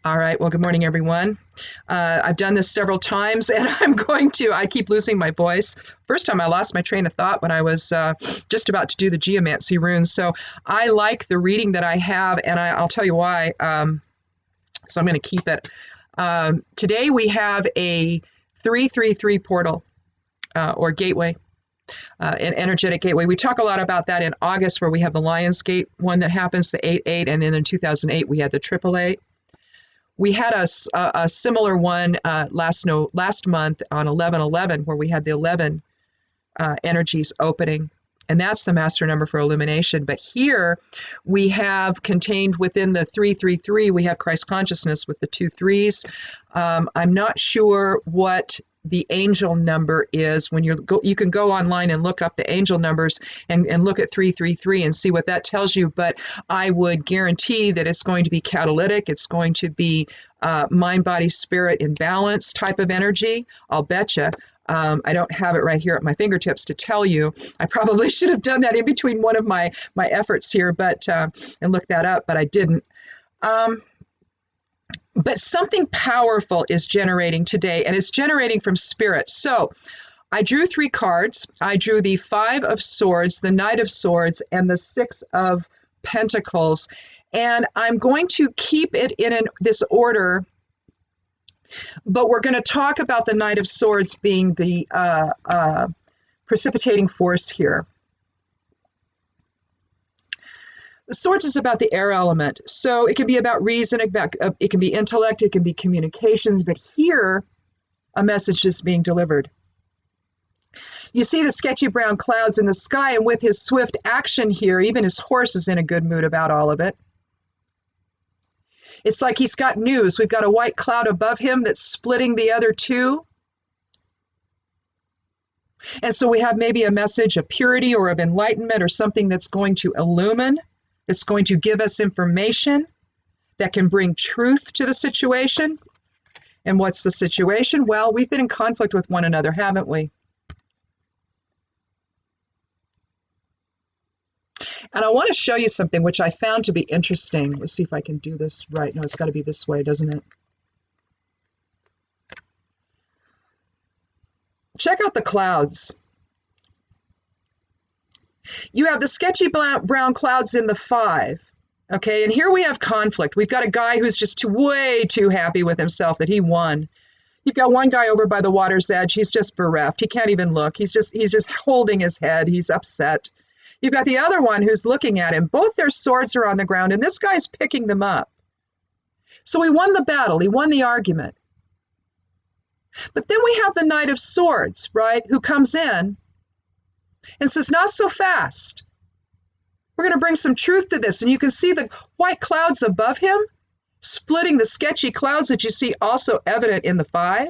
All right. Well, good morning, everyone. I've done this several times, and I keep losing my voice. First time I lost my train of thought when I was just about to do the geomancy runes. So I like the reading that I have, and I'll tell you why. So I'm going to keep it. Today we have a 333 portal or gateway, an energetic gateway. We talk a lot about that in August, where we have the Lion's Gate one that happens, the 8-8, and then in 2008 we had the 888. We had a similar one last month on 11/11, where we had the 11 energies opening, and that's the master number for illumination. But here we have contained within the 333, we have Christ consciousness with the 2 3s. I'm not sure what the angel number is. When you can go online and look up the angel numbers and look at 333 and see what that tells you. But I would guarantee that it's going to be catalytic. It's going to be mind, body, spirit in balance type of energy. I'll betcha. I don't have it right here at my fingertips to tell you. I probably should have done that in between one of my efforts here, but and look that up, but I didn't. But something powerful is generating today, and it's generating from spirit. So I drew 3 cards. I drew the 5 of Swords, the Knight of Swords, and the 6 of Pentacles. And I'm going to keep it in this order, but we're going to talk about the Knight of Swords being the precipitating force here. The Swords is about the air element, so it can be about reason, it can be intellect, it can be communications, but here a message is being delivered. You see the sketchy brown clouds in the sky, and with his swift action here, even his horse is in a good mood about all of it. It's like he's got news. We've got a white cloud above him that's splitting the other 2. And so we have maybe a message of purity or of enlightenment or something that's going to illumine. It's going to give us information that can bring truth to the situation. And what's the situation? Well, we've been in conflict with one another, haven't we? And I want to show you something which I found to be interesting. Let's see if I can do this right. No, it's got to be this way, doesn't it? Check out the clouds. You have the sketchy brown clouds in the 5, okay? And here we have conflict. We've got a guy who's just way too happy with himself that he won. You've got one guy over by the water's edge. He's just bereft. He can't even look. He's just holding his head. He's upset. You've got the other one who's looking at him. Both their swords are on the ground, and this guy's picking them up. So he won the battle. He won the argument. But then we have the Knight of Swords, right, who comes in and says, not so fast. We're going to bring some truth to this. And you can see the white clouds above him splitting the sketchy clouds that you see also evident in the 5.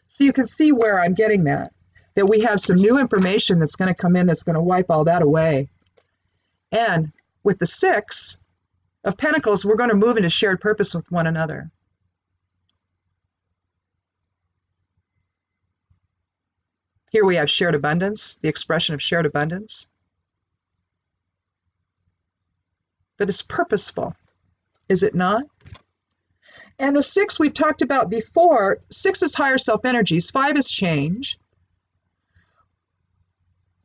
So you can see where I'm getting that we have some new information that's going to come in that's going to wipe all that away. And with the 6 of Pentacles, we're going to move into shared purpose with one another. Here we have shared abundance, the expression of shared abundance. But it's purposeful, is it not? And the 6 we've talked about before, 6 is higher self energies, 5 is change.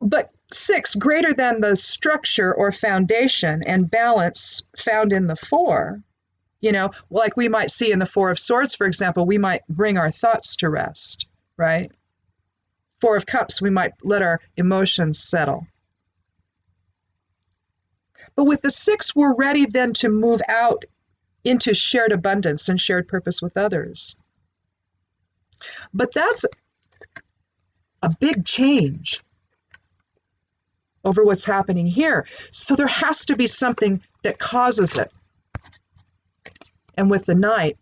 But 6, greater than the structure or foundation and balance found in the 4, you know, like we might see in the 4 of Swords, for example, we might bring our thoughts to rest, right? 4 of Cups, we might let our emotions settle. But with the 6, we're ready then to move out into shared abundance and shared purpose with others. But that's a big change over what's happening here. So there has to be something that causes it. And with the Knight,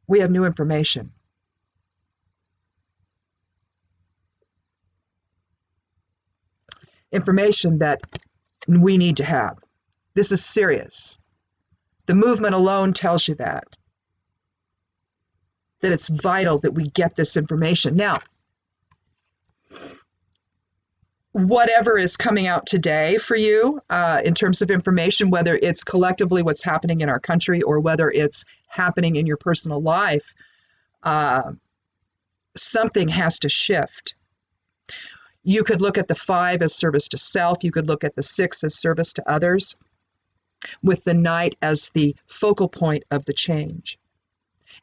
we have new information. Information that we need to have. This is serious. The movement alone tells you that it's vital that we get this information. Now, whatever is coming out today for you in terms of information, whether it's collectively what's happening in our country or whether it's happening in your personal life, uh, something has to shift. You could look at the 5 as service to self. You could look at the 6 as service to others, with the Knight as the focal point of the change.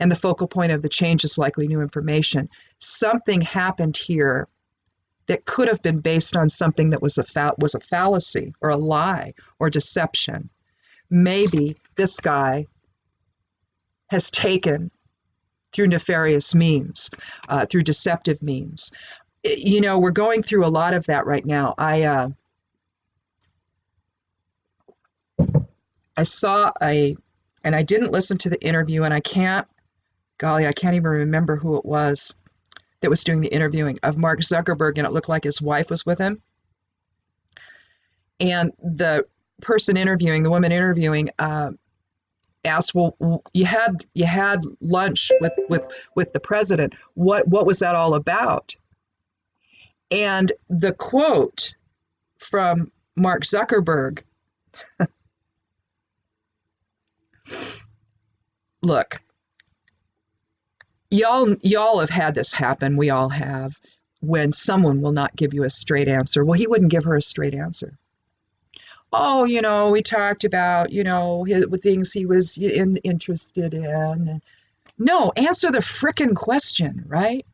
And the focal point of the change is likely new information. Something happened here that could have been based on something that was a fallacy or a lie or deception. Maybe this guy has taken through nefarious means, through deceptive means. You know, we're going through a lot of that right now. I saw and I didn't listen to the interview, and I can't even remember who it was that was doing the interviewing of Mark Zuckerberg, and it looked like his wife was with him. And the person interviewing, the woman interviewing, asked, "Well, you had lunch with the president. What was that all about?" And the quote from Mark Zuckerberg, look, y'all have had this happen. We all have, when someone will not give you a straight answer. Well, he wouldn't give her a straight answer. Oh, we talked about, with things he was interested in. No, answer the frickin' question, right?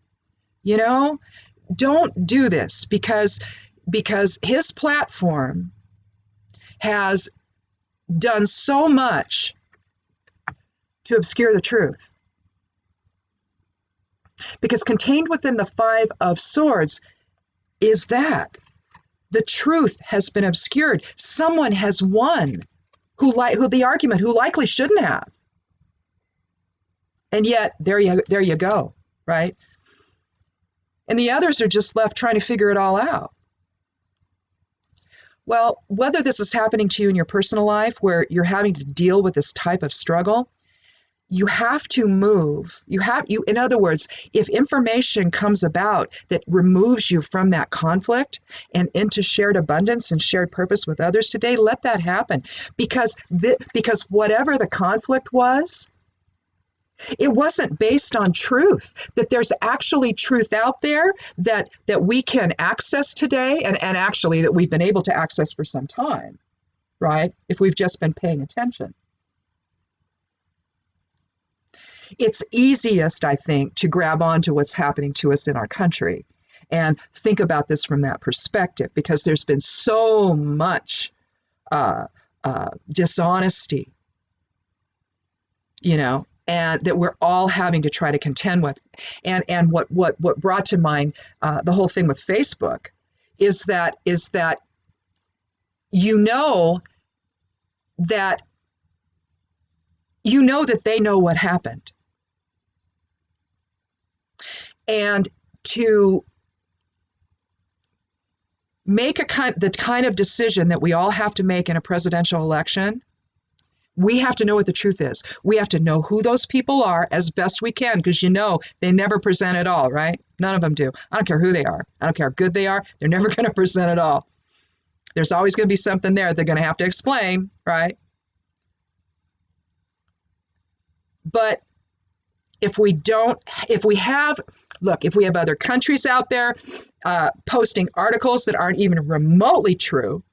Don't do this because his platform has done so much to obscure the truth. Because contained within the 5 of Swords is that the truth has been obscured. Someone has won who likely shouldn't have. And yet there you go, right? And the others are just left trying to figure it all out. Well, whether this is happening to you in your personal life where you're having to deal with this type of struggle, you have to move. In other words, if information comes about that removes you from that conflict and into shared abundance and shared purpose with others today, let that happen. Because whatever the conflict was, it wasn't based on truth, that there's actually truth out there that we can access today, and actually that we've been able to access for some time, right? If we've just been paying attention. It's easiest, I think, to grab onto what's happening to us in our country and think about this from that perspective, because there's been so much dishonesty, and that we're all having to try to contend with. And what brought to mind the whole thing with Facebook is that that they know what happened. And to make the kind of decision that we all have to make in a presidential election, we have to know what the truth is. We have to know who those people are as best we can, because they never present it all, right? None of them do. I don't care who they are. I don't care how good they are. They're never going to present it all. There's always going to be something there they're going to have to explain, right? But if we have other countries out there posting articles that aren't even remotely true,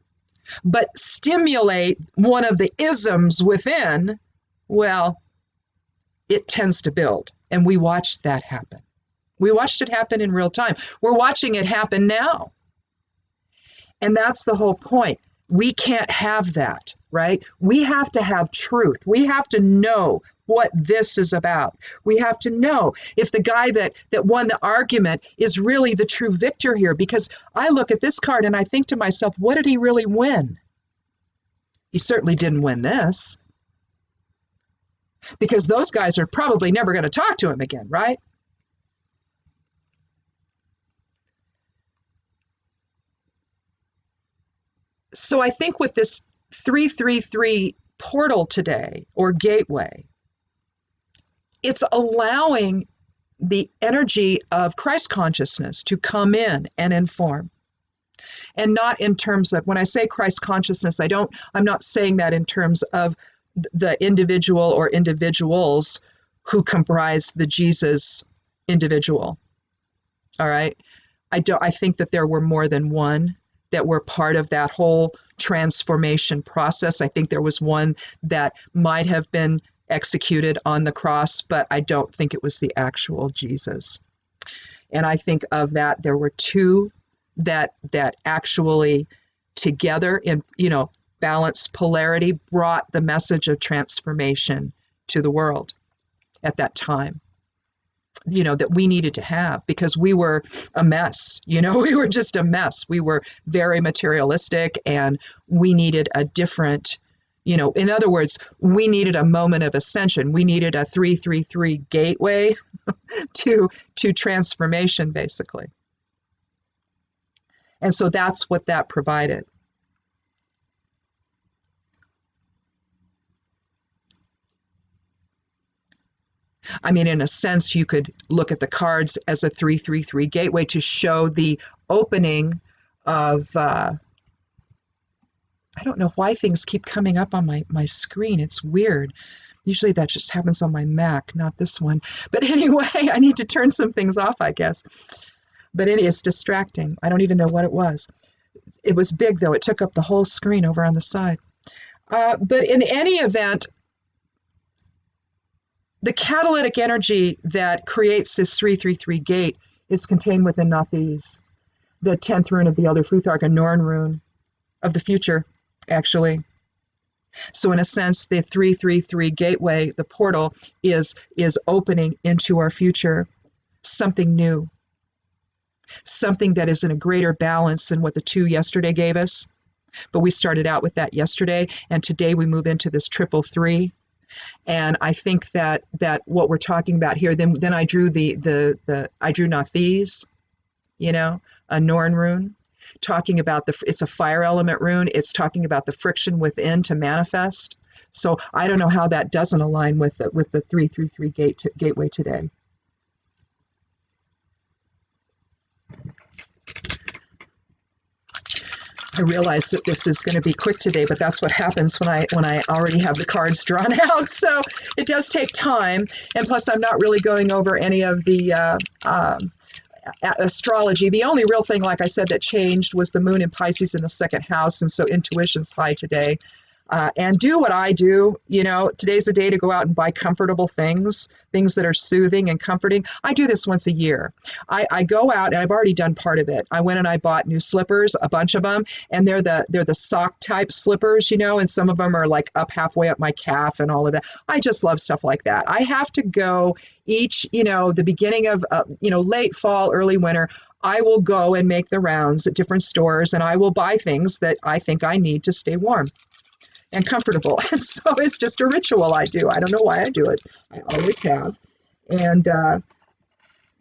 but stimulate one of the isms within, well, it tends to build. And we watched that happen. We watched it happen in real time. We're watching it happen now. And that's the whole point. We can't have that, right? We have to have truth. We have to know what this is about. We have to know if the guy that won the argument is really the true victor here, because I look at this card and I think to myself, what did he really win? He certainly didn't win this, because those guys are probably never going to talk to him again, right? So I think with this 333 portal today, or gateway, it's allowing the energy of Christ consciousness to come in and inform. And not in terms of, when I say Christ consciousness, I'm not saying that in terms of the individual or individuals who comprise the Jesus individual. All right. I think that there were more than one that were part of that whole transformation process. I think there was one that might have been executed on the cross, but I don't think it was the actual Jesus. And I think of that, there were two that actually together in, balanced polarity brought the message of transformation to the world at that time, that we needed to have, because we were a mess. We were just a mess. We were very materialistic, and we needed a different, in other words, we needed a moment of ascension. We needed a 333 gateway to transformation, basically. And so that's what that provided. I mean, in a sense, you could look at the cards as a 333 gateway to show the opening of, I don't know why things keep coming up on my screen. It's weird. Usually that just happens on my Mac, not this one. But anyway, I need to turn some things off, I guess. But it's distracting. I don't even know what it was. It was big, though. It took up the whole screen over on the side. But in any event, the catalytic energy that creates this 333 gate is contained within Nathis, the 10th rune of the Elder Futhark, a Norn rune of the future, actually. So in a sense, the 333 gateway, the portal, is opening into our future, something new, something that is in a greater balance than what the 2 yesterday gave us. But we started out with that yesterday, and today we move into this 333. And I think that what we're talking about here, then I drew I drew Nathis, a Norn rune, talking about it's a fire element rune. It's talking about the friction within to manifest. So I don't know how that doesn't align with the 333 gateway today. I realize that this is going to be quick today, but that's what happens when I already have the cards drawn out. So it does take time, and plus I'm not really going over any of the astrology. The only real thing, like I said, that changed was the moon in Pisces in the 2nd house, and so intuition's high today. And do what I do. Today's a day to go out and buy comfortable things that are soothing and comforting. I do this once a year. I go out, and I've already done part of it. I went and I bought new slippers, a bunch of them, and they're the sock type slippers, and some of them are like up halfway up my calf and all of that. I just love stuff like that. I have to go each, the beginning of, late fall, early winter. I will go and make the rounds at different stores, and I will buy things that I think I need to stay warm and comfortable. And so it's just a ritual I do. I don't know why I do it. I always have. And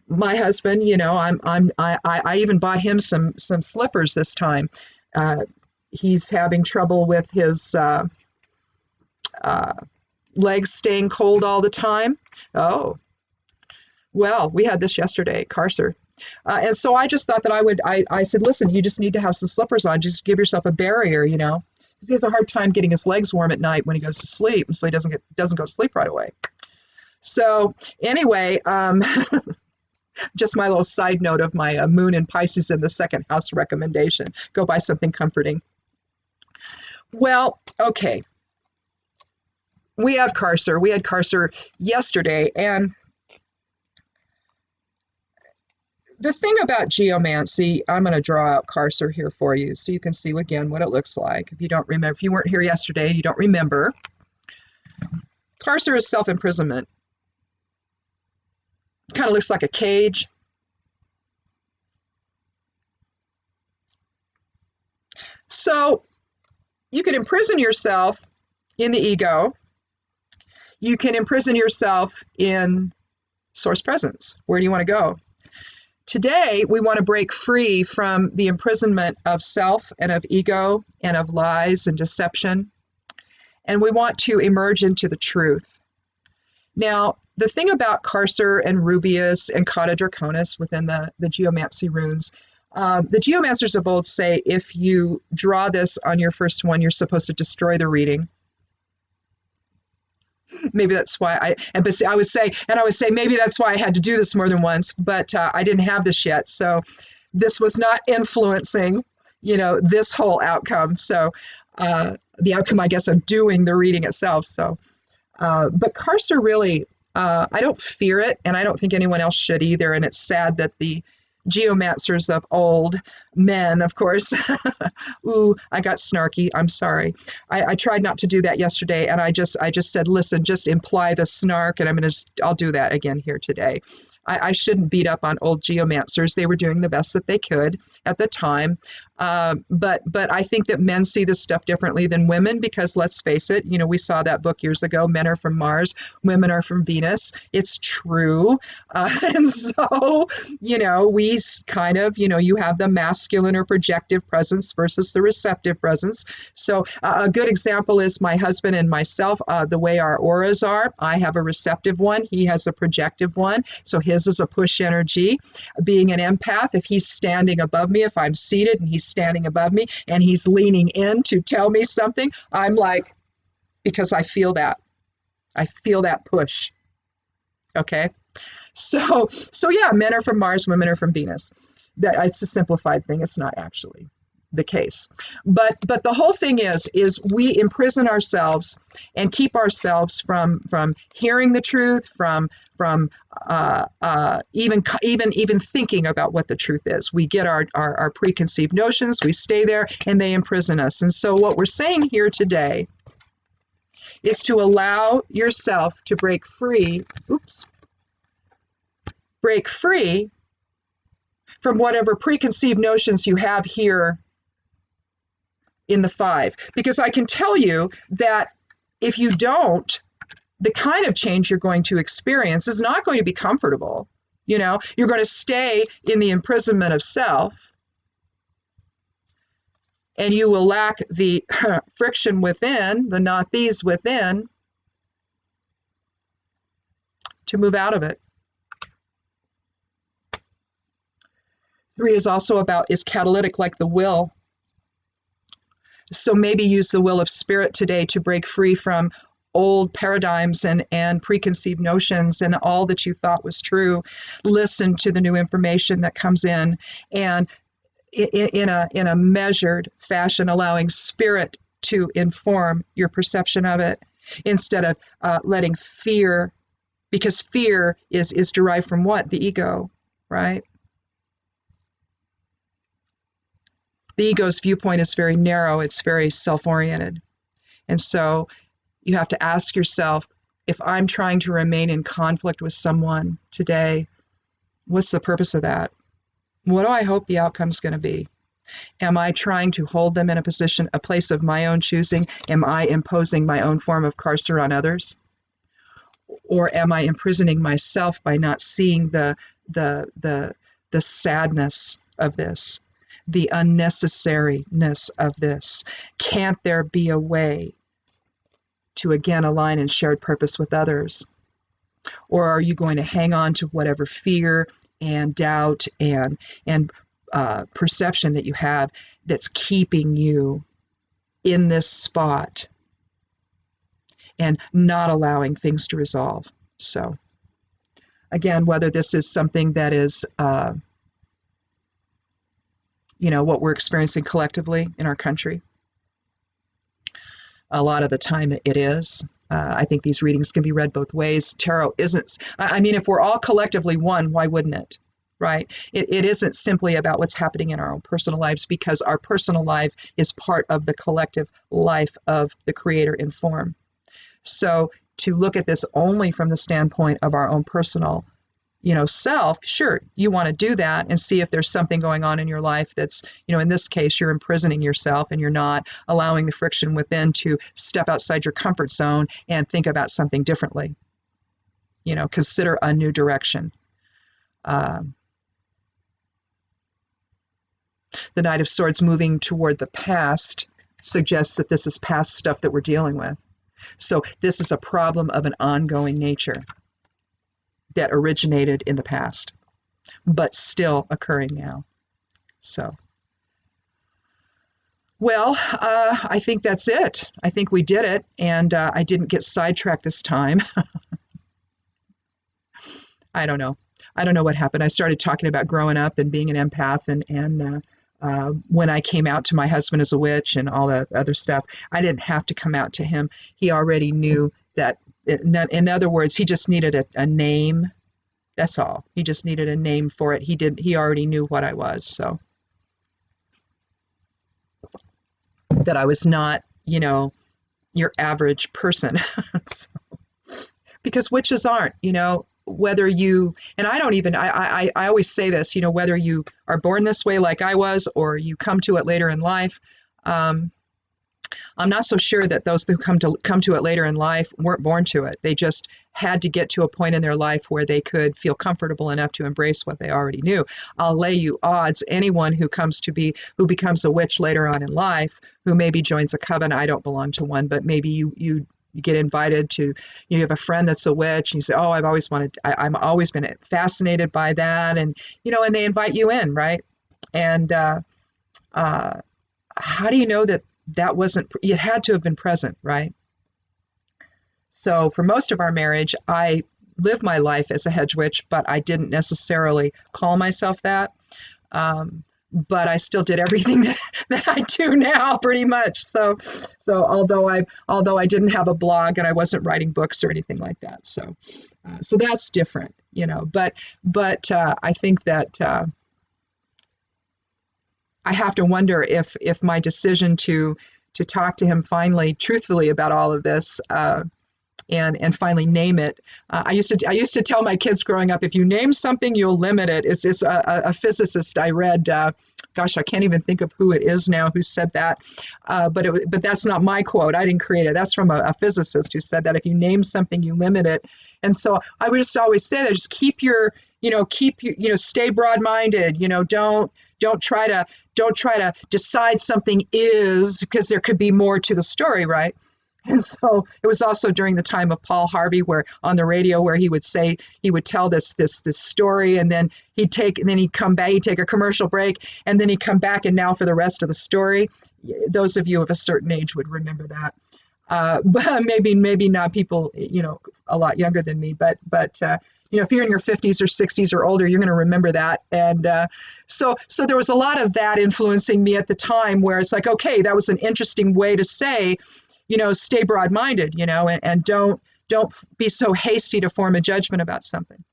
my husband, I even bought him some slippers this time. He's having trouble with his legs staying cold all the time. Oh, well, we had this yesterday, Carcer. And so I just thought that I said, listen, you just need to have some slippers on. Just give yourself a barrier, He has a hard time getting his legs warm at night when he goes to sleep, and so he doesn't go to sleep right away. So anyway, just my little side note of my moon in Pisces in the 2nd house recommendation. Go buy something comforting. Well, okay. We have Carcer. We had Carcer yesterday, and the thing about geomancy, I'm going to draw out Carcer here for you so you can see again what it looks like. If you don't remember, if you weren't here yesterday and you don't remember, Carcer is self-imprisonment. Kind of looks like a cage. So you can imprison yourself in the ego. You can imprison yourself in source presence. Where do you want to go? Today, we want to break free from the imprisonment of self and of ego and of lies and deception. And we want to emerge into the truth. Now, the thing about Carcer and Rubius and Cauda Draconis within the geomancy runes, The geomancers of old say if you draw this on your first one, you're supposed to destroy the reading. Maybe that's why I would say maybe that's why I had to do this more than once, but I didn't have this yet. So this was not influencing, this whole outcome. So the outcome, I guess, of doing the reading itself. So, but Karser really, I don't fear it, and I don't think anyone else should either. And it's sad that the geomancers of old, men, of course. Ooh, I got snarky. I'm sorry. I tried not to do that yesterday, and I just said, listen, just imply the snark, and I'll do that again here today. I shouldn't beat up on old geomancers. They were doing the best that they could at the time. But I think that men see this stuff differently than women, because let's face it, we saw that book years ago, Men Are From Mars, Women Are From Venus. It's true. And so, we kind of, you have the masculine or projective presence versus the receptive presence. So a good example is my husband and myself, the way our auras are. I have a receptive one. He has a projective one. So his is a push energy. Being an empath, if he's standing above me, if I'm seated and he's standing above me and he's leaning in to tell me something, I'm like, because I feel that push. Okay. So yeah, men are from Mars, women are from Venus. It's a simplified thing. It's not actually the case. But the whole thing is we imprison ourselves and keep ourselves from hearing the truth, from even thinking about what the truth is. We get our preconceived notions, we stay there, and they imprison us. And so what we're saying here today is to allow yourself to break free from whatever preconceived notions you have here in the 5. Because I can tell you that if you don't, the kind of change you're going to experience is not going to be comfortable. You're going to stay in the imprisonment of self, and you will lack the friction within, the not these within, to move out of it. 3 is also is catalytic, like the will. So maybe use the will of spirit today to break free from old paradigms and preconceived notions and all that you thought was true. Listen to the new information that comes in, and in a measured fashion, allowing spirit to inform your perception of it, instead of letting fear, because fear is derived from what? The ego, right? The ego's viewpoint is very narrow. It's very self-oriented. And so you have to ask yourself, if I'm trying to remain in conflict with someone today, what's the purpose of that? What do I hope the outcome's going to be? Am I trying to hold them in a place of my own choosing? Am I imposing my own form of Karser on others? Or am I imprisoning myself by not seeing the sadness of this, the unnecessariness of this? Can't there be a way to again align in shared purpose with others? Or are you going to hang on to whatever fear and doubt and perception that you have that's keeping you in this spot and not allowing things to resolve? So again, whether this is something that is what we're experiencing collectively in our country, a lot of the time it is. I think these readings can be read both ways. Tarot isn't, if we're all collectively one, why wouldn't it? Right? It isn't simply about what's happening in our own personal lives, because our personal life is part of the collective life of the Creator in form. So to look at this only from the standpoint of our own personal, self, sure, you want to do that and see if there's something going on in your life that's, in this case, you're imprisoning yourself and you're not allowing the friction within to step outside your comfort zone and think about something differently. Consider a new direction. The Knight of Swords moving toward the past suggests that this is past stuff that we're dealing with. So this is a problem of an ongoing nature that originated in the past, but still occurring now. So, well, I think that's it. I think we did it, and I didn't get sidetracked this time. I don't know. I don't know what happened. I started talking about growing up and being an empath, and when I came out to my husband as a witch and all the other stuff, I didn't have to come out to him. He already knew that. In other words, he just needed a name. That's all. He just needed a name for it. He already knew what I was. So that I was not, your average person. So, because witches aren't, whether you, and I don't even, I always say this, whether you are born this way like I was, or you come to it later in life. I'm not so sure that those who come to it later in life weren't born to it. They just had to get to a point in their life where they could feel comfortable enough to embrace what they already knew. I'll lay you odds, anyone who becomes a witch later on in life, who maybe joins a coven. I don't belong to one, but maybe you get invited to, you have a friend that's a witch, and you say, oh, I've always always been fascinated by that. And, and they invite you in, right? And how do you know that wasn't, it had to have been present, right? So for most of our marriage, I lived my life as a hedge witch, but I didn't necessarily call myself that. But I still did everything that I do now, pretty much. So although I didn't have a blog and I wasn't writing books or anything like that, so that's different, But I think that I have to wonder if my decision to talk to him finally, truthfully about all of this, and finally name it. I used to tell my kids growing up, if you name something, you'll limit it. It's a physicist I read. Gosh, I can't even think of who it is now who said that. But that's not my quote. I didn't create it. That's from a physicist who said that if you name something, you limit it. And so I would just always say that, just keep your, stay broad-minded. Don't try to decide something is, because there could be more to the story, right? And so it was also during the time of Paul Harvey, where on the radio, where he would tell this story, and then he'd take a commercial break, and then he'd come back, and now for the rest of the story. Those of you of a certain age would remember that. But maybe not people, a lot younger than me, but if you're in your 50s or 60s or older, you're going to remember that. And so there was a lot of that influencing me at the time, where it's like, okay, that was an interesting way to say, stay broad-minded, and don't be so hasty to form a judgment about something.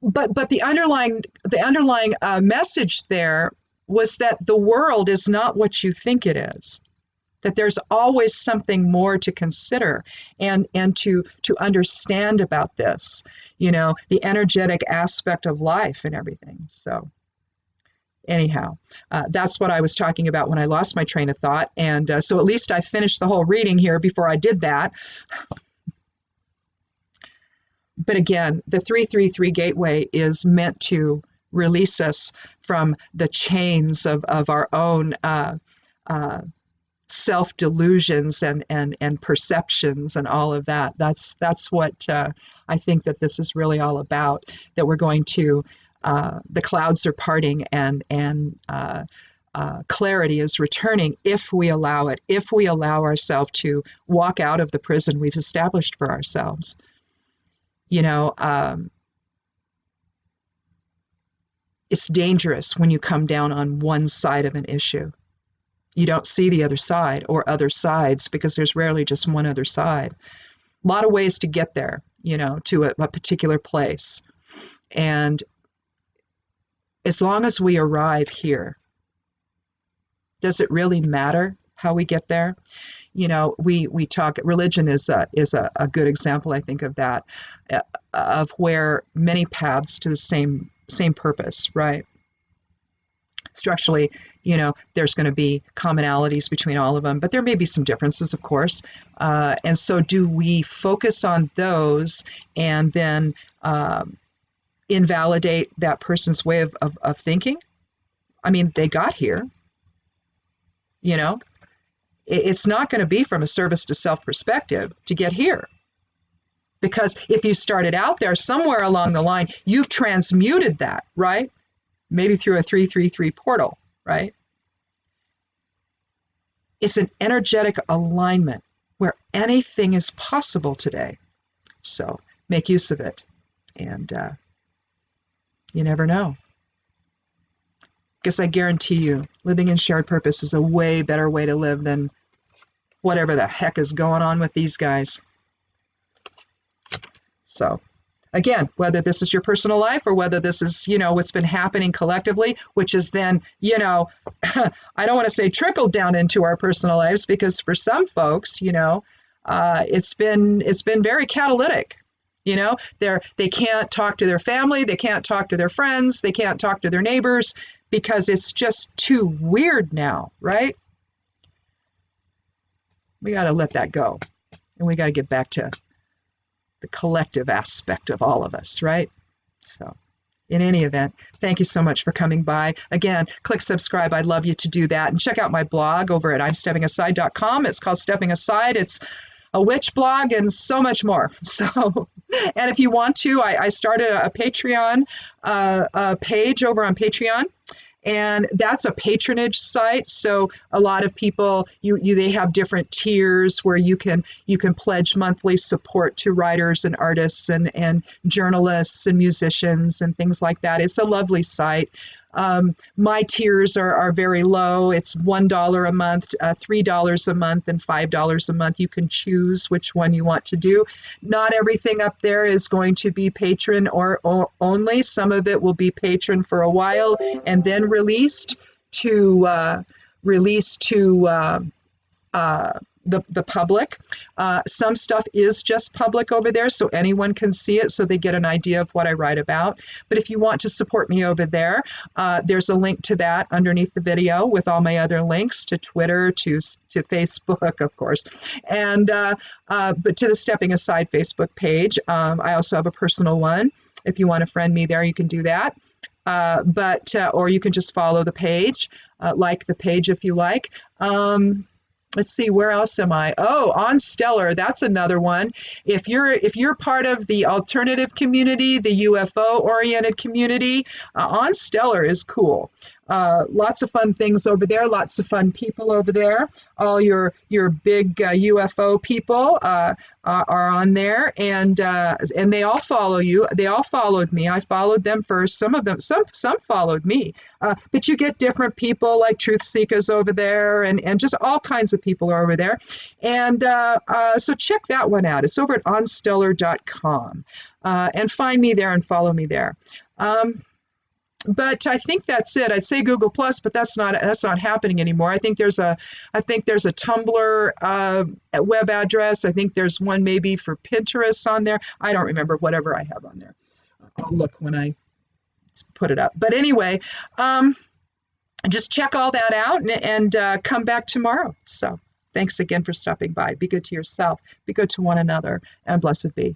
But the underlying message there was that the world is not what you think it is. That there's always something more to consider and to understand about this, the energetic aspect of life and everything. So anyhow, that's what I was talking about when I lost my train of thought. And so at least I finished the whole reading here before I did that. But again, the 333 gateway is meant to release us from the chains of our own self-delusions and perceptions and all of that. That's what I think that this is really all about, that we're going to, the clouds are parting, and clarity is returning if we allow it, if we allow ourselves to walk out of the prison we've established for ourselves. It's dangerous when you come down on one side of an issue. You don't see the other side or other sides, because there's rarely just one other side. A lot of ways to get there, to a particular place. And as long as we arrive here, does it really matter how we get there? We talk, religion is a good example, I think, of that, of where many paths to the same purpose, right? Structurally, there's going to be commonalities between all of them, but there may be some differences, of course. And so do we focus on those and then invalidate that person's way of thinking? I mean, they got here, It's not going to be from a service to self perspective to get here. Because if you started out there, somewhere along the line, you've transmuted that, right? maybe through a 333 portal, right? It's an energetic alignment where anything is possible today. So make use of it. And you never know. Because I guarantee you, living in shared purpose is a way better way to live than whatever the heck is going on with these guys. So, again, whether this is your personal life or whether this is, what's been happening collectively, which is then, I don't want to say trickled down into our personal lives, because for some folks, it's been very catalytic. They can't talk to their family, they can't talk to their friends, they can't talk to their neighbors because it's just too weird now, right? We got to let that go, and we got to get back to the collective aspect of all of us, right? So, in any event, thank you so much for coming by. Again, click subscribe. I'd love you to do that, and check out my blog over at imsteppingaside.com. It's called Stepping Aside. It's a witch blog and so much more. So, and if you want to, I started a Patreon page over on Patreon, and that's a patronage site. So a lot of people, they have different tiers where you can pledge monthly support to writers and artists and journalists and musicians and things like that. It's a lovely site. My tiers are very low. It's $1 a month, $3 a month, and $5 a month. You can choose which one you want to do. Not everything up there is going to be patron or only. Some of it will be patron for a while and then released to the public. Some stuff is just public over there, so anyone can see it, so they get an idea of what I write about. But if you want to support me over there, there's a link to that underneath the video with all my other links to Twitter, to Facebook, of course, and but to the Stepping Aside Facebook page. I also have a personal one. If you want to friend me there, you can do that. Or you can just follow the page, like the page if you like. Let's see, where else am I? Oh, on Stellar, that's another one. If you're part of the alternative community, the UFO-oriented community, on Stellar is cool. Lots of fun things over there, lots of fun people over there. All your big UFO people are on there, and they all follow you. They all followed me. I followed them first. Some followed me. But you get different people like Truth Seekers over there, and just all kinds of people are over there. And so check that one out. It's over at onstellar.com. And find me there and follow me there. But I think that's it. I'd say Google Plus, but that's not happening anymore. I think there's a Tumblr web address. I think there's one maybe for Pinterest on there. I don't remember, whatever I have on there. I'll look when I put it up. But anyway, just check all that out and come back tomorrow. So thanks again for stopping by. Be good to yourself. Be good to one another, and blessed be.